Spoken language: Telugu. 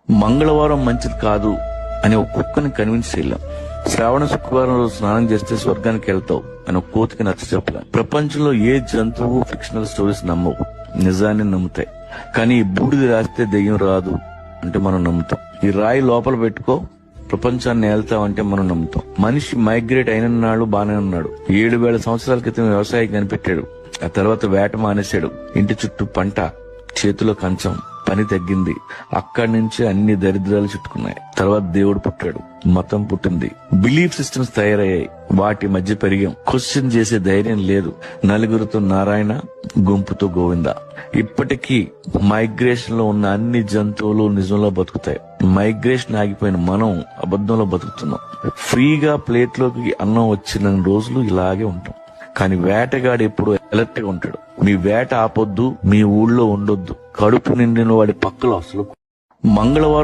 మంగళవారం మంచిది కాదు అని ఒక కుక్కని కన్విన్స్ చేయలేం. శ్రావణ శుక్రవారం రోజు స్నానం చేస్తే స్వర్గానికి వెళ్తావు అని ఒక కోతికి నచ్చ చెప్పలేం. ప్రపంచంలో ఏ జంతువు ఫిక్షనల్ స్టోరీస్ నమ్మవు, నిజాన్ని నమ్ముతాయి. కానీ ఈ బూడిది రాస్తే దెయ్యం రాదు అంటే మనం నమ్ముతాం. ఈ రాయి లోపల పెట్టుకో ప్రపంచాన్ని ఏళ్తామంటే మనం నమ్ముతాం. మనిషి మైగ్రేట్ అయిన నాడు బానే ఉన్నాడు. 7,000 సంవత్సరాల క్రితం వ్యవసాయం కనిపెట్టాడు. ఆ తర్వాత వేట మానేశాడు. ఇంటి చుట్టూ పంట, చేతిలో కంచం, పని తగ్గింది. అక్కడి నుంచి అన్ని దరిద్రాలు చుట్టుకున్నాయి. తర్వాత దేవుడు పుట్టాడు, మతం పుట్టింది, బిలీఫ్ సిస్టమ్స్ తయారయ్యాయి. వాటి మధ్య పెరిగాం. క్వశ్చన్ చేసే ధైర్యం లేదు. నలుగురితో నారాయణ, గుంపుతో గోవింద. ఇప్పటికీ మైగ్రేషన్ లో ఉన్న అన్ని జంతువులు నిజంలో బతుకుతాయి. మైగ్రేషన్ ఆగిపోయిన మనం అబద్ధంలో బతుకుతున్నాం. ఫ్రీగా ప్లేట్ లోకి అన్నం వచ్చిన రోజులు ఇలాగే ఉంటాం. కానీ వేటగాడు ఎప్పుడు అలర్ట్ గా ఉంటాడు. మీ వేట ఆపొద్దు, మీ ఊళ్ళో ఉండొద్దు. కడుపు నిండిన వాడి పక్కలో అసలు మంగళవారం